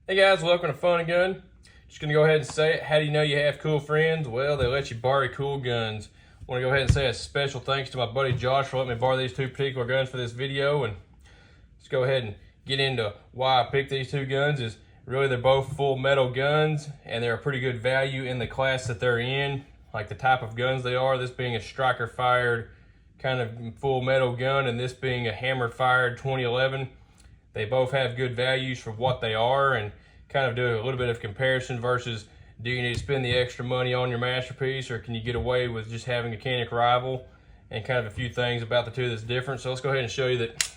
Hey guys, welcome to Fun and Gun. Just gonna go ahead and say it. How do you know you have cool friends? Well, they let you borrow cool guns. I want to go ahead and say a special thanks to my buddy Josh for letting me borrow these two particular guns for this video. And let's go ahead and get into why I picked these two guns. Is really they're both full metal guns and they're a pretty good value in the class that they're in, like the type of guns they are. This being a striker fired kind of full metal gun, and this being a hammer fired 2011. They both have good values for what they are, and kind of do a little bit of comparison versus, do you need to spend the extra money on your Masterpiece, or can you get away with just having a Canik Rival, and kind of a few things about the two that's different. So let's go ahead and show you that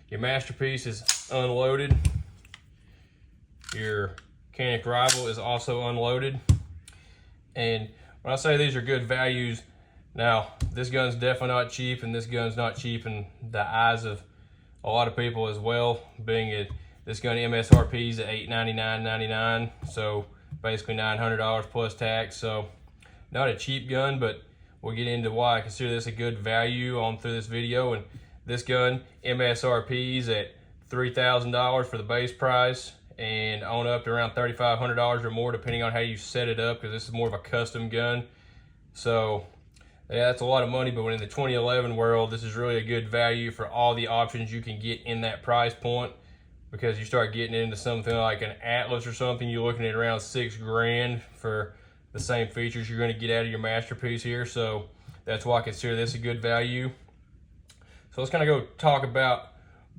your Masterpiece is unloaded. Your Canik Rival is also unloaded. And when I say these are good values, now this gun's definitely not cheap, and this gun's not cheap in the eyes of a lot of people as well, being this gun MSRP is at $899.99, so basically $900 plus tax. So not a cheap gun, but we'll get into why I consider this a good value on through this video. And this gun MSRP is at $3,000 for the base price, and on up to around $3,500 or more depending on how you set it up, because this is more of a custom gun. So yeah, that's a lot of money, but when in the 2011 world, this is really a good value for all the options you can get in that price point. Because you start getting into something like an Atlas or something, you're looking at around $6 grand for the same features you're going to get out of your Masterpiece here. So that's why I consider this a good value. So let's kind of go talk about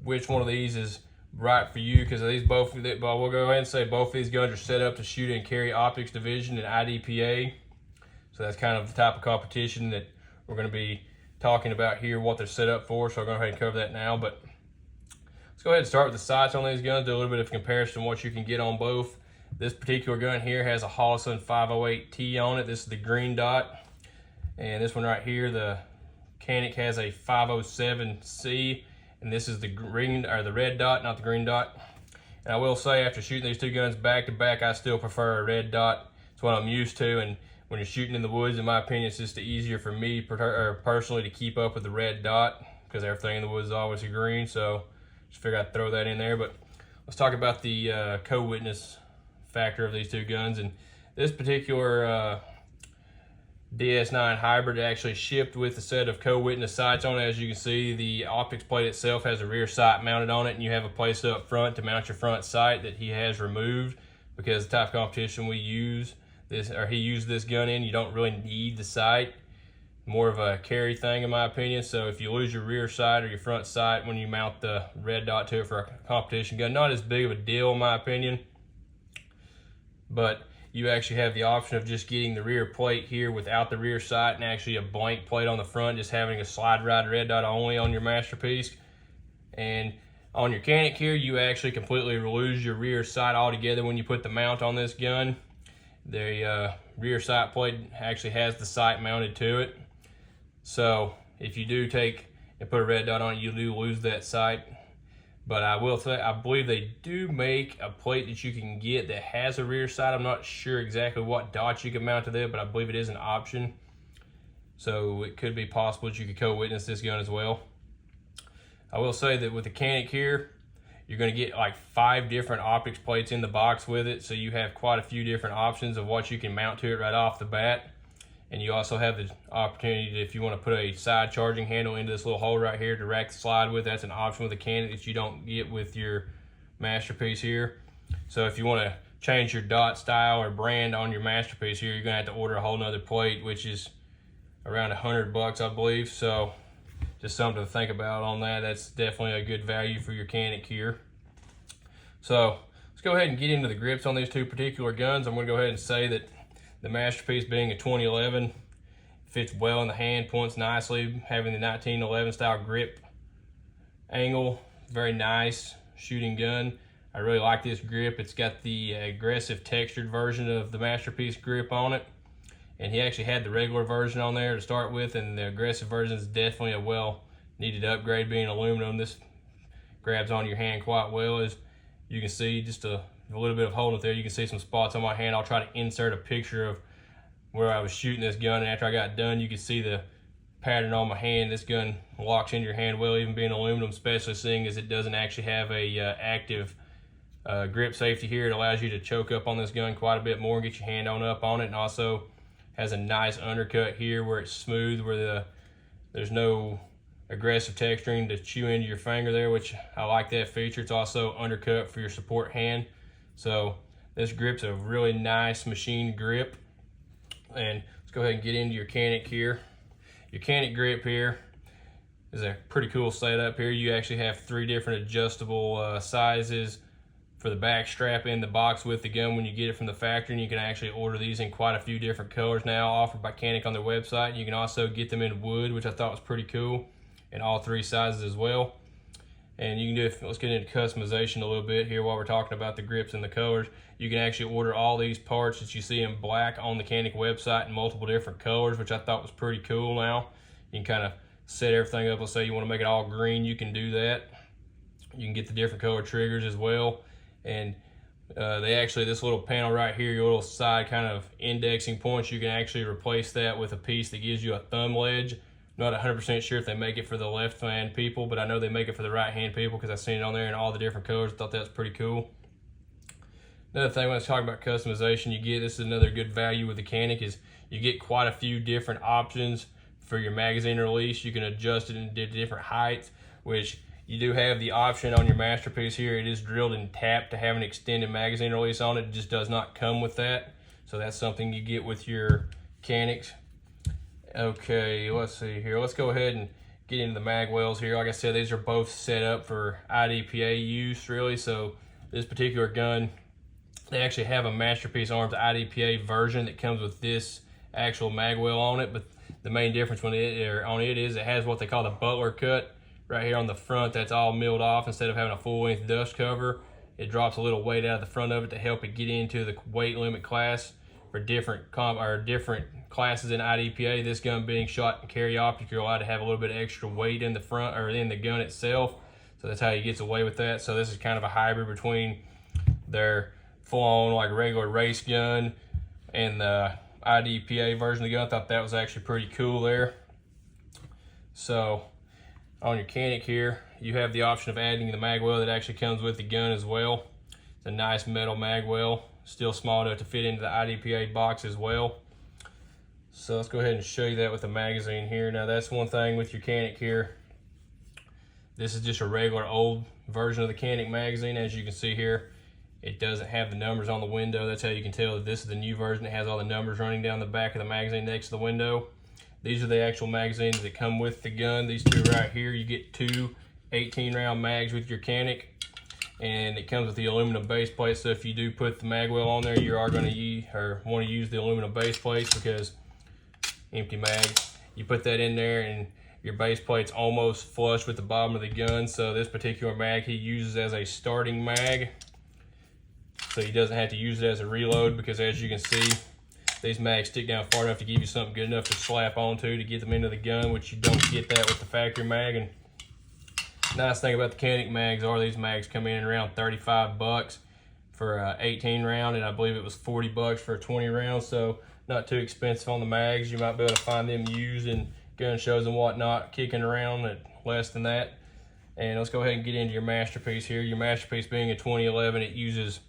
which one of these is right for you, because these both, we'll go ahead and say both these guns are set up to shoot and carry optics division and IDPA. So that's kind of the type of competition that we're going to be talking about here, what they're set up for. So I'll go ahead and cover that now. But let's go ahead and start with the sights on these guns, do a little bit of comparison what you can get on both. This particular gun here has a Holosun 508T on it. This is the green dot. And this one right here, the Canik, has a 507C. And this is the green, or the red dot, not the green dot. And I will say, after shooting these two guns back to back, I still prefer a red dot. It's what I'm used to. And when you're shooting in the woods, in my opinion, it's just easier for me personally to keep up with the red dot, because everything in the woods is always a green. So just figured I'd throw that in there. But let's talk about the co-witness factor of these two guns. And this particular DS9 Hybrid actually shipped with a set of co-witness sights on it. As you can see, the optics plate itself has a rear sight mounted on it, and you have a place up front to mount your front sight that he has removed, because the type of competition we use this, or he used this gun in, you don't really need the sight. More of a carry thing in my opinion. So if you lose your rear sight or your front sight when you mount the red dot to it for a competition gun, not as big of a deal in my opinion. But you actually have the option of just getting the rear plate here without the rear sight, and actually a blank plate on the front, just having a slide ride red dot only on your Masterpiece. And on your Canik here, you actually completely lose your rear sight altogether when you put the mount on this gun. The rear sight plate actually has the sight mounted to it. So if you do take and put a red dot on it, you do lose that sight. But I will say, I believe they do make a plate that you can get that has a rear sight. I'm not sure exactly what dots you can mount to that, but I believe it is an option. So it could be possible that you could co-witness this gun as well. I will say that with the Canik here, you're going to get like 5 different optics plates in the box with it. So you have quite a few different options of what you can mount to it right off the bat. And you also have the opportunity to, if you want to put a side charging handle into this little hole right here to rack the slide with, that's an option with the Canik that you don't get with your Masterpiece here. So if you want to change your dot style or brand on your Masterpiece here, you're going to have to order a whole nother plate, which is around $100 I believe. So just something to think about on that. That's definitely a good value for your Canik here. So let's go ahead and get into the grips on these two particular guns. I'm going to go ahead and say that the Masterpiece, being a 2011, fits well in the hand, points nicely, having the 1911 style grip angle. Very nice shooting gun. I really like this grip. It's got the aggressive textured version of the Masterpiece grip on it. And he actually had the regular version on there to start with, and the aggressive version is definitely a well needed upgrade. Being aluminum, this grabs on your hand quite well. As you can see, just a little bit of holding it there. You can see some spots on my hand. I'll try to insert a picture of where I was shooting this gun, and after I got done, you can see the pattern on my hand. This gun locks into your hand well, even being aluminum, especially seeing as it doesn't actually have a active grip safety here. It allows you to choke up on this gun quite a bit more and get your hand on up on it, and also has a nice undercut here where it's smooth, where there's no aggressive texturing to chew into your finger there, which I like that feature. It's also undercut for your support hand. So this grip's a really nice machine grip. And let's go ahead and get into your Canik here. Your Canik grip here is a pretty cool setup here. You actually have 3 different adjustable sizes for the back strap in the box with the gun when you get it from the factory, and you can actually order these in quite a few different colors now offered by Canik on their website. You can also get them in wood, which I thought was pretty cool, in all 3 sizes as well. And you can do, let's get into customization a little bit here while we're talking about the grips and the colors. You can actually order all these parts that you see in black on the Canik website in multiple different colors, which I thought was pretty cool now. You can kind of set everything up. Let's say you want to make it all green, you can do that. You can get the different color triggers as well. And they actually, this little panel right here, your little side kind of indexing points, you can actually replace that with a piece that gives you a thumb ledge. I'm not 100% sure if they make it for the left hand people, but I know they make it for the right hand people because I've seen it on there in all the different colors. I thought that was pretty cool. Another thing when I was talking about customization, you get, this is another good value with the Canik, is you get quite a few different options for your magazine release. You can adjust it in different heights, which you do have the option on your Masterpiece here. It is drilled and tapped to have an extended magazine release on it. It just does not come with that. So that's something you get with your Caniks. Okay, let's see here. Let's go ahead and get into the Magwells here. Like I said, these are both set up for IDPA use, really. So this particular gun, they actually have a Masterpiece Arms IDPA version that comes with this actual Magwell on it. But the main difference on it is it has what they call the butler cut right here on the front. That's all milled off instead of having a full-length dust cover. It drops a little weight out of the front of it to help it get into the weight limit class for different classes in IDPA. This gun being shot and carry optic, you're allowed to have a little bit of extra weight in the front or in the gun itself. So that's how he gets away with that. So this is kind of a hybrid between their full-on like regular race gun and the IDPA version of the gun. I thought that was actually pretty cool there. So on your Canik here, you have the option of adding the magwell that actually comes with the gun as well. It's a nice metal magwell, still small enough to fit into the IDPA box as well. So let's go ahead and show you that with the magazine here. Now that's one thing with your Canik here. This is just a regular old version of the Canik magazine. As you can see here, it doesn't have the numbers on the window. That's how you can tell that this is the new version. It has all the numbers running down the back of the magazine next to the window. These are the actual magazines that come with the gun. These 2 right here, you get 2 18-round mags with your Canik, and it comes with the aluminum base plate. So if you do put the magwell on there, you are going to want to use the aluminum base plates, because empty mag, you put that in there and your base plate's almost flush with the bottom of the gun. So this particular mag he uses as a starting mag, so he doesn't have to use it as a reload, because as you can see, these mags stick down far enough to give you something good enough to slap onto to get them into the gun, which you don't get that with the factory mag. And nice thing about the Canik mags are these mags come in around 35 bucks for a 18 round, and I believe it was 40 bucks for a 20 round. So not too expensive on the mags. You might be able to find them used in gun shows and whatnot, kicking around at less than that. And let's go ahead and get into your Masterpiece here. Your Masterpiece being a 2011, it uses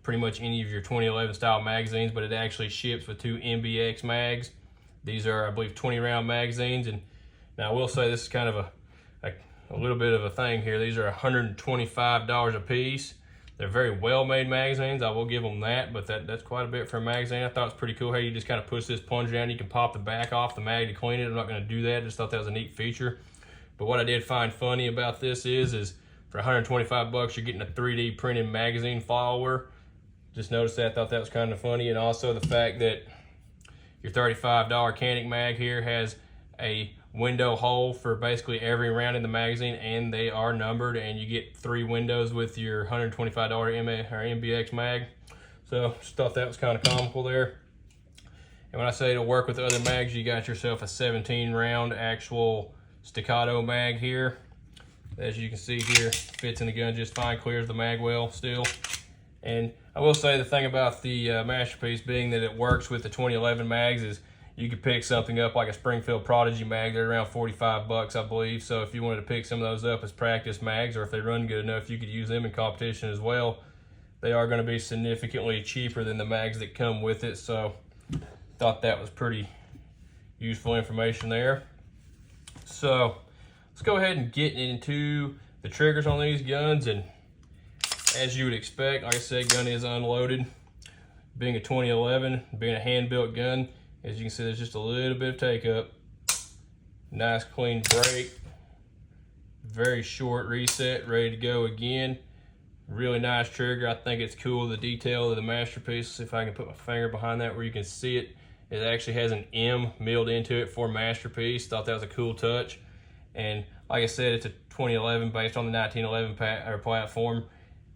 pretty much any of your 2011 style magazines, but it actually ships with 2 MBX mags. These are, I believe, 20 round magazines. And now I will say this is kind of a little bit of a thing here. These are $125 a piece. They're very well made magazines, I will give them that, but that's quite a bit for a magazine. I thought it was pretty cool how you just kind of push this plunger down. You can pop the back off the mag to clean it. I'm not going to do that. I just thought that was a neat feature. But what I did find funny about this is for 125 bucks, you're getting a 3D printed magazine follower. Just noticed that, thought that was kind of funny. And also the fact that your $35 Canik mag here has a window hole for basically every round in the magazine, and they are numbered, and you get 3 windows with your $125 MBX mag. So just thought that was kind of comical there. And when I say to work with other mags, you got yourself a 17 round actual staccato mag here. As you can see here, fits in the gun just fine, clears the magwell still. And I will say the thing about the Masterpiece being that it works with the 2011 mags is you could pick something up like a Springfield Prodigy mag. They're around 45 bucks, I believe. So if you wanted to pick some of those up as practice mags, or if they run good enough, you could use them in competition as well. they are going to be significantly cheaper than the mags that come with it. So thought that was pretty useful information there. So let's go ahead and get into the triggers on these guns. And as you would expect, like I said, gun is unloaded. Being a 2011, being a hand-built gun, as you can see, there's just a little bit of take-up. Nice clean break. Very short reset, ready to go again. Really nice trigger. I think it's cool, the detail of the Masterpiece. See if I can put my finger behind that where you can see it. It actually has an M milled into it for Masterpiece. Thought that was a cool touch. And like I said, it's a 2011 based on the 1911 platform.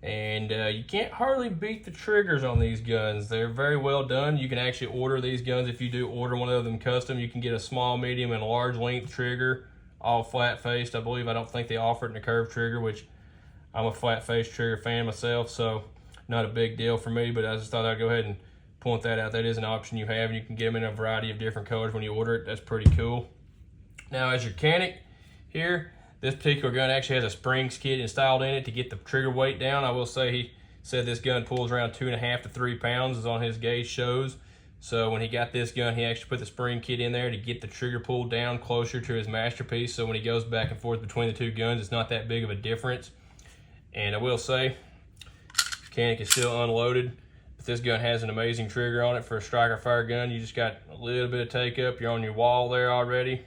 And you can't hardly beat the triggers on these guns. They're very well done. You can actually order these guns. If you do order one of them custom, you can get a small, medium, and large length trigger, all flat faced. I believe, I don't think they offer it in a curved trigger, which I'm a flat faced trigger fan myself, so not a big deal for me, but I just thought I'd go ahead and point that out. That is an option you have, and you can get them in a variety of different colors when you order it. That's pretty cool. Now, as your Canik here, this particular gun actually has a springs kit installed in it to get the trigger weight down. I will say he said this gun pulls around 2.5 to 3 pounds, as on his gauge shows. So when he got this gun, he actually put the spring kit in there to get the trigger pull down closer to his Masterpiece. So when he goes back and forth between the two guns, it's not that big of a difference. And I will say, Canik is still unloaded, but this gun has an amazing trigger on it for a striker fire gun. You just got a little bit of take up. You're on your wall there already.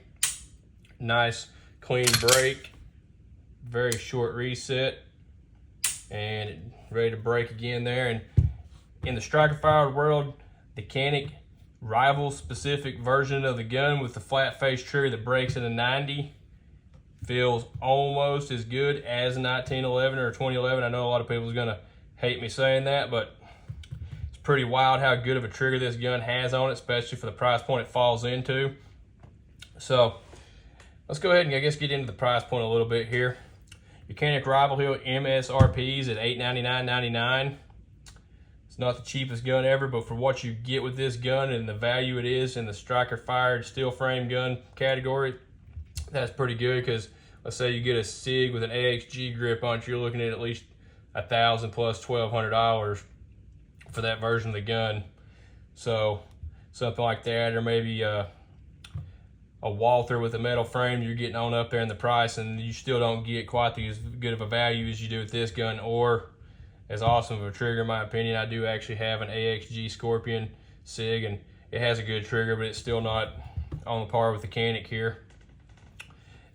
Nice clean break, very short reset, and ready to break again there. And in the striker fire world, the Canik Rival specific version of the gun with the flat face trigger that breaks in a 90 feels almost as good as a 1911 or a 2011. I know a lot of people are gonna hate me saying that, but it's pretty wild how good of a trigger this gun has on it, especially for the price point it falls into. So let's go ahead and I guess get into the price point a little bit here. Your Canik Rival here MSRP is at $899.99. It's not the cheapest gun ever, but for what you get with this gun and the value it is in the striker fired steel frame gun category, that's pretty good. Because let's say you get a SIG with an AXG grip on it, you're looking at least $1,000 plus $1,200 for that version of the gun. So something like that, or maybe a Walther with a metal frame, you're getting on up there in the price, and you still don't get quite as good of a value as you do with this gun, or as awesome of a trigger, in my opinion. I do actually have an AXG Scorpion SIG, and it has a good trigger, but it's still not on the par with the Canik here.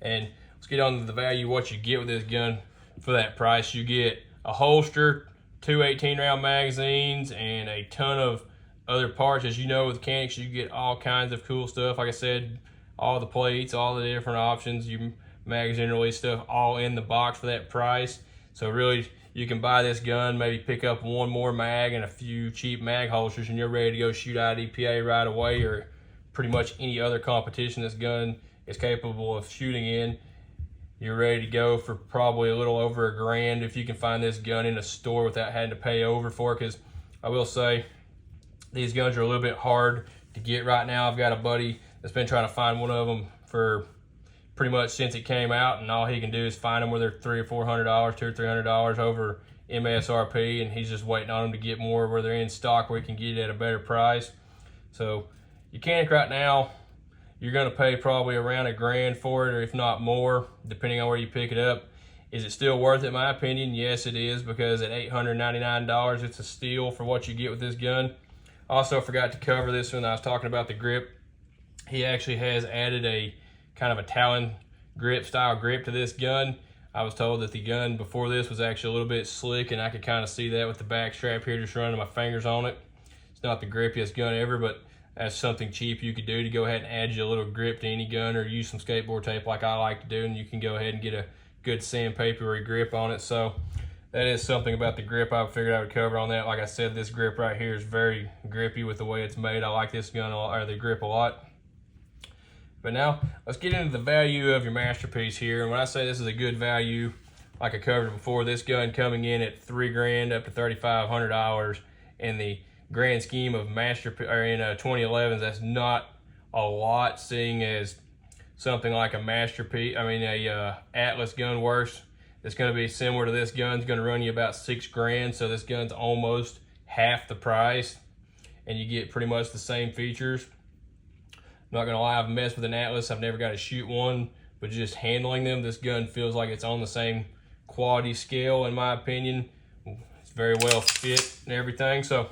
And let's get on to the value, what you get with this gun for that price. You get a holster, 2 18-round magazines, and a ton of other parts. As you know, with Caniks, you get all kinds of cool stuff. Like I said, all the plates, all the different options, you magazine release stuff, all in the box for that price. So really, you can buy this gun, maybe pick up one more mag and a few cheap mag holsters, and you're ready to go shoot IDPA right away, or pretty much any other competition this gun is capable of shooting in. You're ready to go for probably a little over $1,000 if you can find this gun in a store without having to pay over for it. Because I will say, these guns are a little bit hard to get right now. I've got a buddy that's been trying to find one of them for pretty much since it came out, and all he can do is find them where they're $300 or $400, $200 or $300 over MSRP, and he's just waiting on them to get more where they're in stock where he can get it at a better price. So your Canik right now, you're going to pay probably around $1,000 for it, or if not more, depending on where you pick it up. Is it still worth it? In my opinion, yes, it is, because at $899, it's a steal for what you get with this gun. Also, forgot to cover this when I was talking about the grip. He actually has added a kind of a Talon grip style grip to this gun. I was told that the gun before this was actually a little bit slick, and I could kind of see that with the back strap here, just running my fingers on it. It's not the grippiest gun ever, but that's something cheap you could do to go ahead and add you a little grip to any gun, or use some skateboard tape like I like to do, and you can go ahead and get a good sandpapery grip on it. So that is something about the grip I figured I would cover on that. Like I said, this grip right here is very grippy with the way it's made. I like this gun a lot, or the grip a lot. But now let's get into the value of your Masterpiece here. And when I say this is a good value, like I covered before, this gun coming in at $3,000 up to $3,500 in the grand scheme of Masterpiece, or in 2011s, that's not a lot, seeing as something like a Masterpiece, a Atlas Gunworks, It's going to be similar to this gun. It's going to run you about $6 grand, so this gun's almost half the price, and you get pretty much the same features. I'm not going to lie, I've messed with an Atlas. I've never got to shoot one, but just handling them, this gun feels like it's on the same quality scale, in my opinion. It's very well fit and everything. So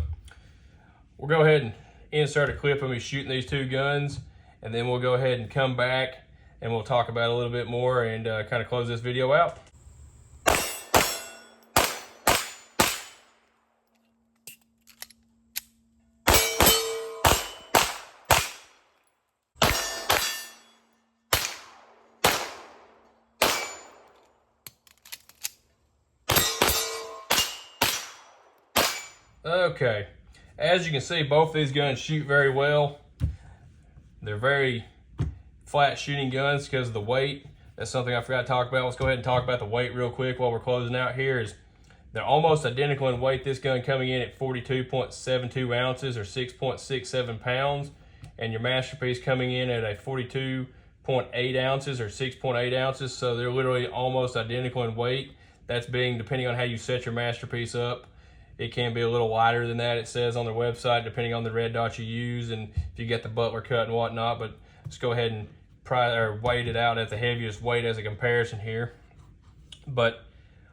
we'll go ahead and insert a clip of me shooting these two guns, and then we'll go ahead and come back and we'll talk about it a little bit more and kind of close this video out. Okay, as you can see, both these guns shoot very well. They're very flat shooting guns because of the weight. That's something I forgot to talk about. Let's go ahead and talk about the weight real quick while we're closing out here. They're almost identical in weight. This gun coming in at 42.72 ounces or 6.67 pounds, and your Masterpiece coming in at a 42.8 ounces or 6.8 ounces. So they're literally almost identical in weight. That's being, depending on how you set your Masterpiece up. It can be a little lighter than that, it says on their website, depending on the red dot you use and if you get the butler cut and whatnot. But let's go ahead and weight it out at the heaviest weight as a comparison here. But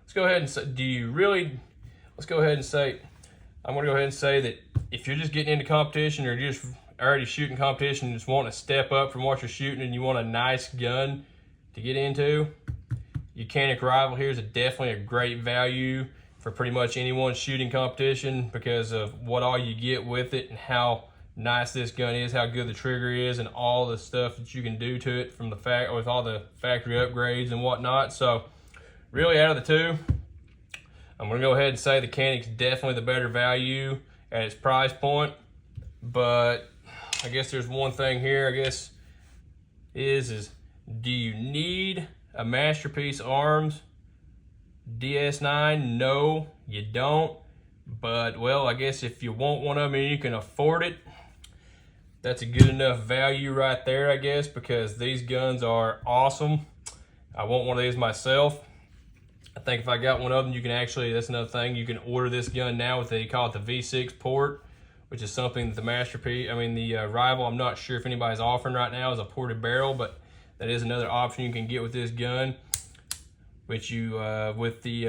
let's go ahead and say, let's go ahead and say, I'm going to go ahead and say that if you're just getting into competition or just already shooting competition and just want to step up from what you're shooting and you want a nice gun to get into, your Canik Rival here is definitely a great value for pretty much anyone's shooting competition because of what all you get with it and how nice this gun is, how good the trigger is, and all the stuff that you can do to it from the with all the factory upgrades and whatnot. So really, out of the two, I'm gonna go ahead and say the Canik's definitely the better value at its price point. But I guess there's one thing here, I guess, is do you need a Masterpiece Arms DS9? No, you don't. But, well, I guess if you want one of them and you can afford it, that's a good enough value right there, I guess, because these guns are awesome. I want one of these myself. I think if I got one of them, you can actually, that's another thing, you can order this gun now with they call it the V6 port, which is something that the Rival, I'm not sure if anybody's offering right now, is a ported barrel, but that is another option you can get with this gun. Which you, with the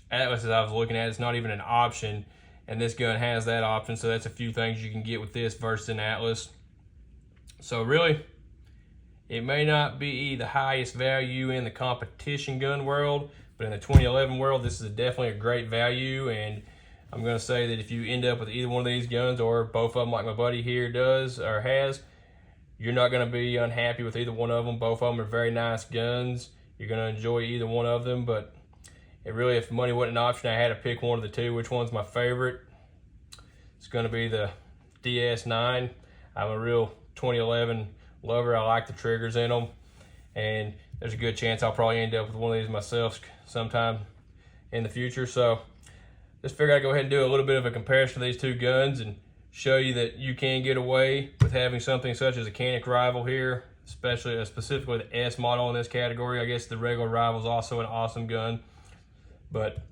Atlas that I was looking at, it's not even an option, and this gun has that option, so that's a few things you can get with this versus an Atlas. So really, it may not be the highest value in the competition gun world, but in the 2011 world, this is definitely a great value, and I'm going to say that if you end up with either one of these guns, or both of them like my buddy here does, or has, you're not going to be unhappy with either one of them. Both of them are very nice guns. You're going to enjoy either one of them, but it really, if money wasn't an option, I had to pick one of the two. Which one's my favorite? It's going to be the DS9. I'm a real 2011 lover. I like the triggers in them, and there's a good chance I'll probably end up with one of these myself sometime in the future. So just figured I'd go ahead and do a little bit of a comparison of these two guns and show you that you can get away with having something such as a Canik Rival here, specifically the S model in this category. I guess the regular Rival is also an awesome gun, but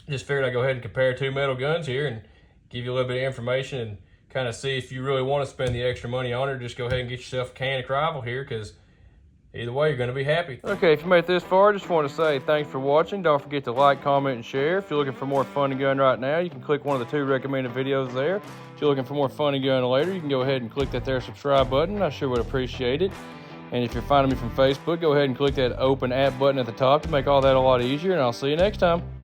just figured I'd go ahead and compare two metal guns here and give you a little bit of information and kind of see if you really want to spend the extra money on it. Just go ahead and get yourself a Canik Rival here, because either way, you're going to be happy. Okay, if you made it this far, I just want to say thanks for watching. Don't forget to like, comment, and share. If you're looking for more fun and gun right now, you can click one of the two recommended videos there. If you're looking for more fun and gun later, you can go ahead and click that there subscribe button. I sure would appreciate it. And if you're finding me from Facebook, go ahead and click that open app button at the top to make all that a lot easier, and I'll see you next time.